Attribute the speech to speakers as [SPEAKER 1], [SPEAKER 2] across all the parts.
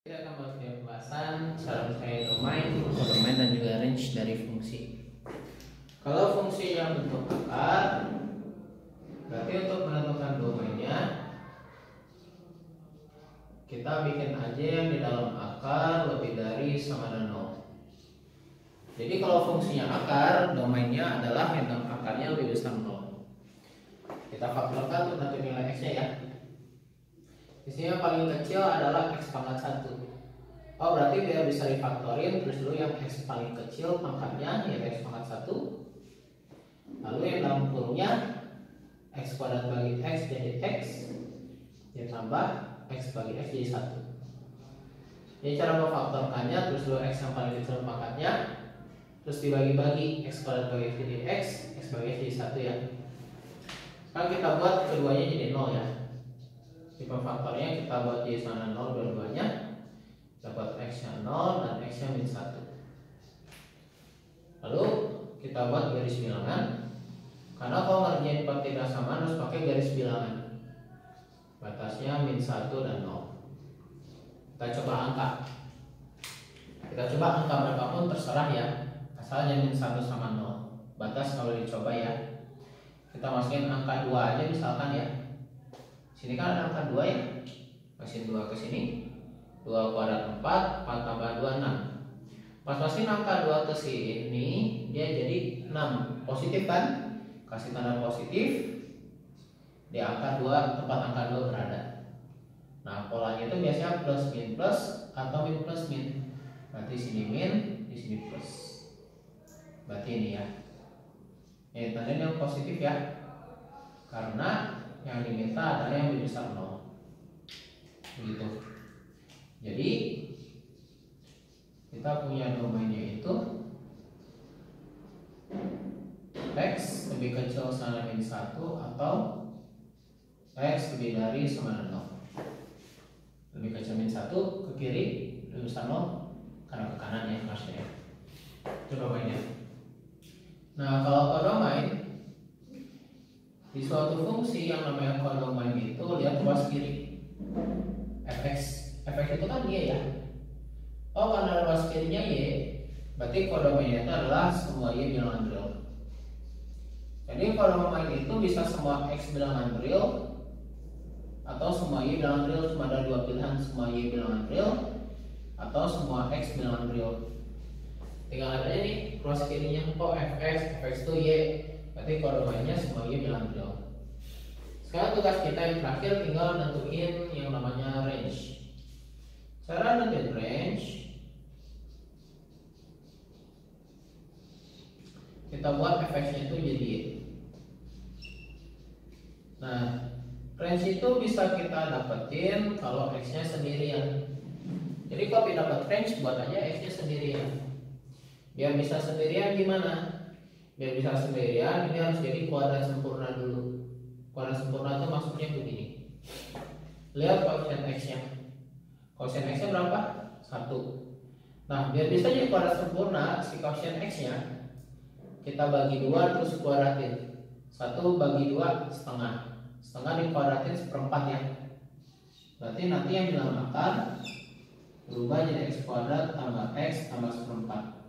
[SPEAKER 1] Kita akan bahas pembahasan cara mencari domain, kodomain dan juga range dari fungsi. Kalau fungsi yang bentuk akar, berarti untuk menentukan domainnya kita bikin aja yang di dalam akar lebih dari sama dan 0. Jadi kalau fungsinya akar, domainnya adalah yang dalam akarnya lebih besar 0. Kita faktorkan untuk nanti nilai x-nya ya. Di sini yang paling kecil adalah x pangkat 1. Oh, berarti biar bisa difaktorin, terus dulu yang x paling kecil pangkatnya yaitu x pangkat 1. Lalu yang dalam kurungnya x kuadrat bagi x jadi x ditambah x bagi x jadi 1. Jadi cara memfaktorkannya, terus dulu x yang paling kecil pangkatnya, terus dibagi-bagi x kuadrat bagi x jadi x bagi x jadi 1 ya. Sekarang kita buat keduanya jadi 0 ya. Di pemfaktornya kita buat jadi sama 0 dua-duanya, dapat x nya 0 dan x nya min 1. Lalu kita buat garis bilangan, karena kalau ngerjain part tidak sama harus pakai garis bilangan. Batasnya min 1 dan 0. Kita coba angka. Kita coba angka berapapun terserah ya, asal min 1 sama 0. Batas kalau dicoba ya. Kita masukin angka 2 aja misalkan ya. Sini kan ada angka 2 ya. Masukin 2 ke sini. 2 kuadrat 4, 4 tambah 2 6. Pas masukin angka 2 ke sini, dia jadi 6. Positif kan? Kasih tanda positif. Di angka 2, tempat angka 2 berada. Nah, polanya itu biasanya plus min plus atau min plus min. Berarti sini min, di sini plus. Berarti ini ya. Ini tandanya yang positif ya. Karena yang diminta adalah yang lebih besar 0. Begitu. Jadi kita punya domainnya itu x lebih kecil sama min 1 atau x lebih dari sama dengan 0. Lebih kecil min 1 ke kiri, lebih besar 0 karena ke kanan ya maksudnya. Itu domainnya. Nah, kalau kodomain di suatu fungsi yang namanya kodomain itu lihat ruas kiri fx. Fx itu kan y ya. Oh, karena ruas kirinya y, berarti kodomainnya itu adalah semua y bilangan real. Jadi kodomain itu bisa semua x bilangan real atau semua y bilangan real. Cuma ada dua pilihan, semua y bilangan real atau semua x bilangan real. Tinggal lihat aja nih ruas kirinya, oh fx itu y, berarti kodomainnya semua y bilangan real. Sekarang tugas kita yang terakhir tinggal nentuin yang namanya range. Cara nentuin range, kita buat fx-nya itu jadi y. Nah, range itu bisa kita dapetin kalau x-nya sendirian. Jadi kalau dapat range, buat aja x-nya sendirian. Biar bisa sendirian gimana? Biar bisa sendirian, ini harus jadi kuadrat sempurna dulu. Kuadrat sempurna itu maksudnya begini. Lihat koefisien x-nya. Koefisien x-nya berapa? 1. Nah, biar bisa jadi kuadrat sempurna, si koefisien x-nya kita bagi 2 terus kuadratin. 1 bagi 2 setengah. Setengah dikuadratin seperempat ya. Berarti nanti yang dalam akar berubah jadi x kuadrat tambah x tambah seperempat.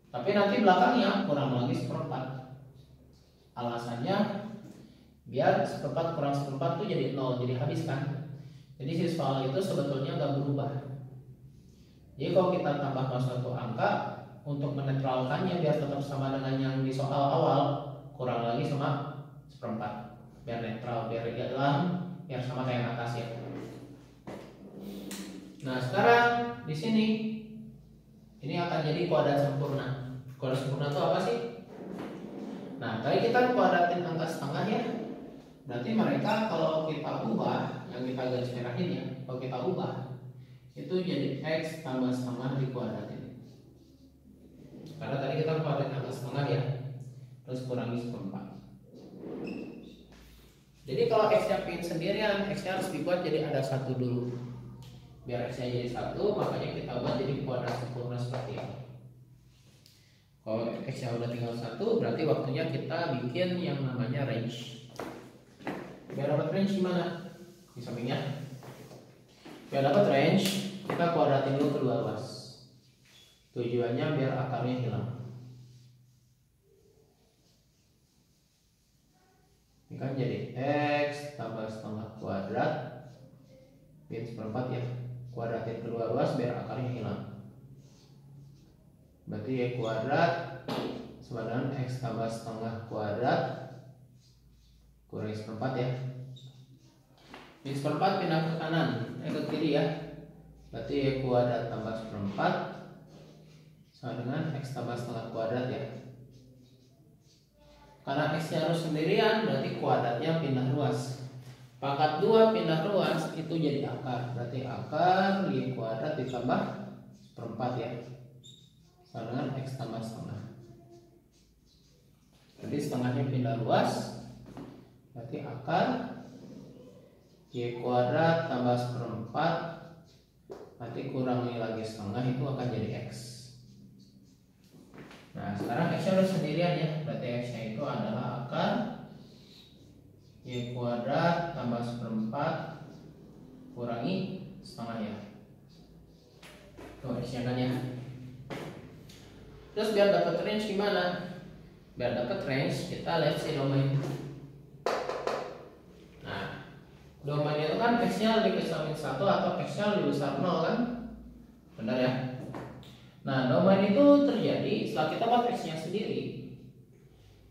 [SPEAKER 1] Tapi nanti belakangnya kurang lagi seperempat. Alasannya biar seperempat kurang seperempat itu jadi 0, jadi habis kan. Jadi si soal itu sebetulnya nggak berubah. Jadi kalau kita tambahkan suatu angka untuk menetralkannya biar tetap sama dengan yang di soal awal, kurang lagi sama seperempat. Biar netral, biar hilang, biar sama kayak yang atas ya. Nah, sekarang di sini ini akan jadi kuadrat sempurna. Kuadrat sempurna itu apa sih? Nah, tadi kita kuadratin angka setengah ya. Berarti mereka kalau kita ubah, yang kita garis merahin ya, kalau kita ubah itu jadi x tambah setengah dikuadratin. Karena tadi kita kuadratin angka setengah ya, terus kurangi seperempat. Jadi kalau x-nya pin sendirian, x-nya harus dibuat jadi ada 1 dulu. Biar x-nya jadi 1, makanya kita buat jadi kuadrat sempurna seperti ini. Kalau x-nya udah tinggal 1, berarti waktunya kita bikin yang namanya range. Biar dapat range gimana? Di sampingnya Biar dapat range, kita kuadratin dulu kedua ruas. Tujuannya biar akarnya hilang. Ini kan jadi X tambah setengah kuadrat min seperempat ya. Kuadratin kedua ruas biar akarnya hilang. Berarti Y kuadrat sama dengan X tambah setengah kuadrat kurangi seperempat ya. Min seperempat pindah ke kanan, ke kiri ya. Berarti Y kuadrat tambah seperempat sama dengan X tambah setengah kuadrat ya. Karena X nya harus sendirian, berarti kuadratnya pindah ruas. Pangkat 2 pindah ruas itu jadi akar. Berarti akar Y kuadrat ditambah seperempat ya, sama dengan X tambah setengah. Jadi setengahnya pindah ruas, berarti akar Y kuadrat tambah seperempat, nanti kurangi lagi setengah, itu akan jadi X. Nah sekarang X nya harus sendirian ya, berarti X nya itu adalah akar Y kuadrat tambah seperempat kurangi setengah ya. Tuh X nya kan ya. Terus biar dapat range gimana? Biar dapat range kita lihat si domain. Nah domain itu kan X nya lebih besar min 1 atau X nya lebih besar 0 kan? Benar ya? Nah domain itu terjadi setelah kita buat X nya sendiri.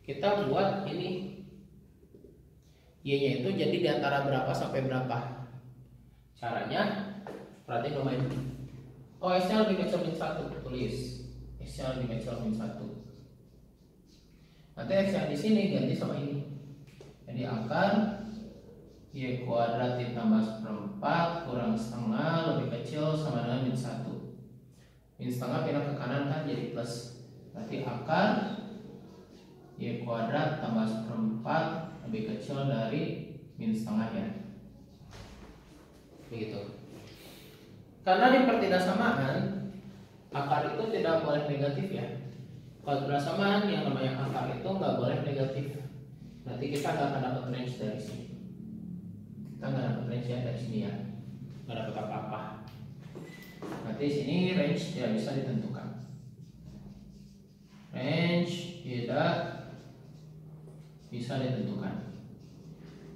[SPEAKER 1] Kita buat ini Y nya itu jadi di antara berapa sampai berapa. Caranya berarti domain. Oh X nya lebih kecil min 1, tulis X nya lebih kecil min 1. Nanti X yang di sini ganti sama ini. Jadi akar Y kuadrat ditambah seperempat kurang setengah lebih kecil sama dengan min 1. Min setengah pindah ke kanan kan jadi plus. Berarti akar Y kuadrat tambah seperempat lebih kecil dari min setengah ya. Begitu. Karena di pertidaksamaan akar itu tidak boleh negatif ya. Kalau persamaan yang namanya akar itu nggak boleh negatif. Nanti kita nggak akan dapat range dari sini. Kita nggak dapat range ya dari sini ya. Nggak dapat apa-apa. Nanti sini range tidak bisa ditentukan. Range tidak bisa ditentukan.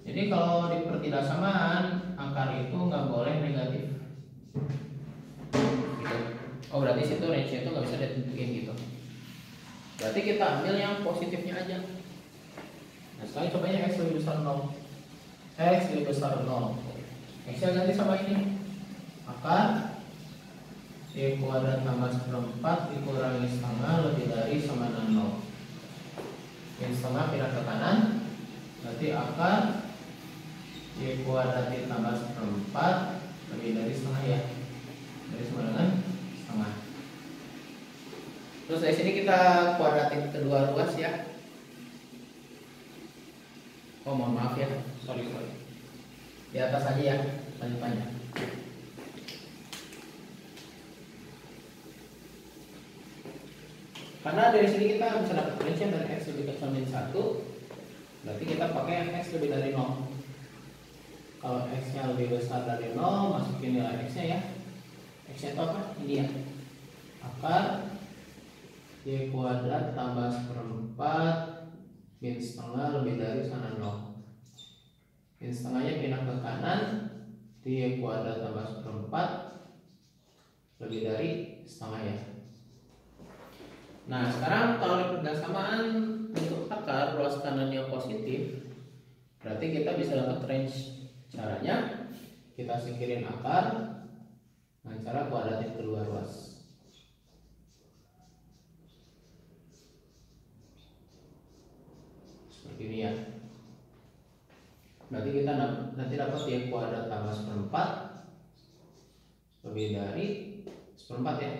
[SPEAKER 1] Jadi kalau di pertidaksamaan akar itu nggak boleh negatif. Gitu. Oh berarti situ range itu nggak bisa ditentukan gitu. Berarti kita ambil yang positifnya aja. Nah sekarang cobanya X lebih besar 0. X lebih besar 0. X nya ganti sama ini. Akar Y kuadrat tambah seperempat dikurangi setengah lebih dari sama dengan 0. Min setengah pindah ke kanan. Berarti akar Y kuadrat ditambah seperempat lebih dari setengah ya. Dari sama dengan setengah. Terus dari sini kita kuadratin kedua ruas ya. Oh mohon maaf ya, sorry. Di atas aja ya, panjang. Karena dari sini kita bisa dapat range dari X lebih kecil min 1. Berarti kita pakai X lebih dari 0. Kalau X nya lebih besar dari 0, masukin nilai X nya ya. X nya itu apa? Ini ya. Akar Y kuadrat tambah seperempat min setengah lebih dari sana 0. Min setengahnya pindah ke kanan. Y kuadrat tambah seperempat lebih dari setengah ya. Nah sekarang kalau di persamaan untuk akar ruas kanannya positif, berarti kita bisa dapat range. Caranya kita singkirin akar dengan cara kuadratin kedua ruas. Seperti ini ya. Berarti kita nanti dapat Y kuadrat tambah seperempat lebih dari seperempat ya.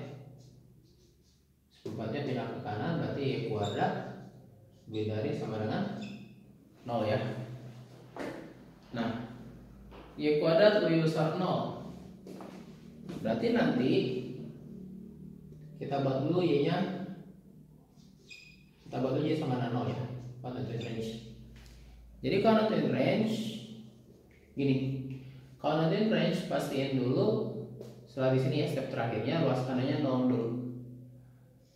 [SPEAKER 1] Seperempatnya pindah ke kanan, berarti Y kuadrat lebih dari sama dengan 0 ya. Nah Y kuadrat lebih besar 0. Berarti nanti kita buat dulu Y nya. Kita buat dulu Y sama dengan 0 ya. Buat nentuin range. Jadi kalau nentuin range gini, Kalau nanti range pastiin dulu setelah di sini ya step terakhirnya ruas kanannya 0 dulu.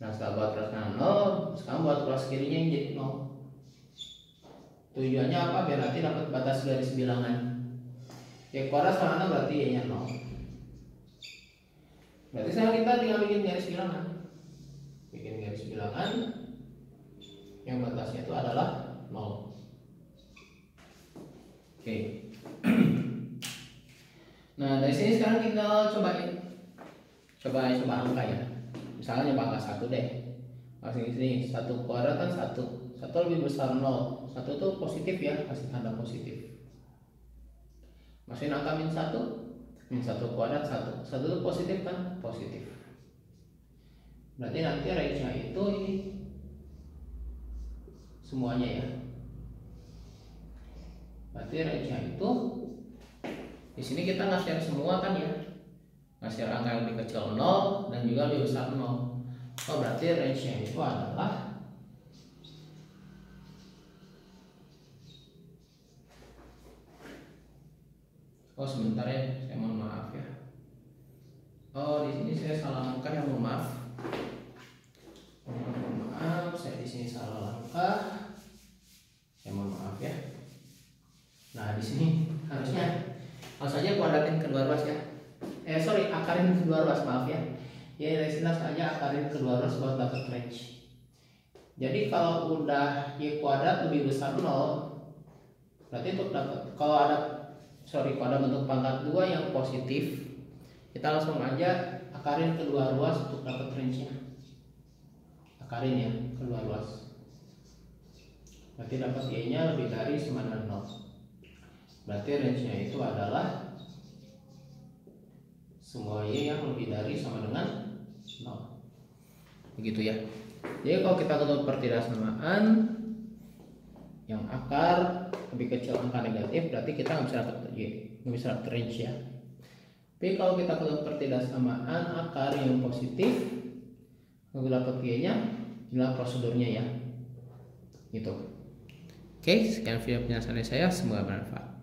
[SPEAKER 1] Nah setelah buat ruas kanan 0, sekarang buat ruas kirinya yang jadi 0. Tujuannya apa? Biar nanti dapat batas garis bilangan. Y kuadrat sama 6 berarti y nya 0. Berarti sekarang kita tinggal bikin garis bilangan. Bikin garis bilangan yang batasnya itu adalah 0. Oke. Nah dari sini sekarang kita coba angka ya. Misalnya coba angka 1 deh. Masih sini 1 kuadrat kan 1 lebih besar 0. 1 itu positif ya, kasih tanda positif. Masukin angka min 1 kuadrat 1 itu positif kan? Positif. Berarti nanti range-nya itu ini semuanya ya. Berarti range-nya itu di sini kita nge-share semua kan ya. Nge-share angka yang lebih kecil 0 dan juga lebih besar 0. Oh berarti range-nya itu adalah sebentar ya, saya mohon maaf ya. Oh di sini saya salah langkah ya, mohon maaf. Saya di sini salah langkah. Saya mohon maaf ya. Nah di sini harusnya langsung aja kuadratin kedua ruas ya. Akarin kedua ruas, maaf ya. Ya dari sini langsung aja akarin kedua ruas buat dapat range. Jadi kalau udah y kuadrat lebih besar 0, berarti untuk dapat pada bentuk pangkat 2 yang positif, kita langsung aja akarin kedua ruas untuk dapat range-nya. Akarin ya kedua ruas. Berarti dapat y-nya lebih dari sama dengan 0. Berarti range-nya itu adalah semua y yang lebih dari sama dengan 0. Begitu ya. Jadi kalau kita ketemu pertidaksamaan yang akar lebih kecil angka negatif, berarti kita nggak bisa dapat y, nggak bisa dapat range ya. Tapi kalau kita ketemu pertidaksamaan akar yang positif, untuk dapat y-nya, inilah prosedurnya ya. Gitu. Oke, sekian video penjelasan saya, semoga bermanfaat.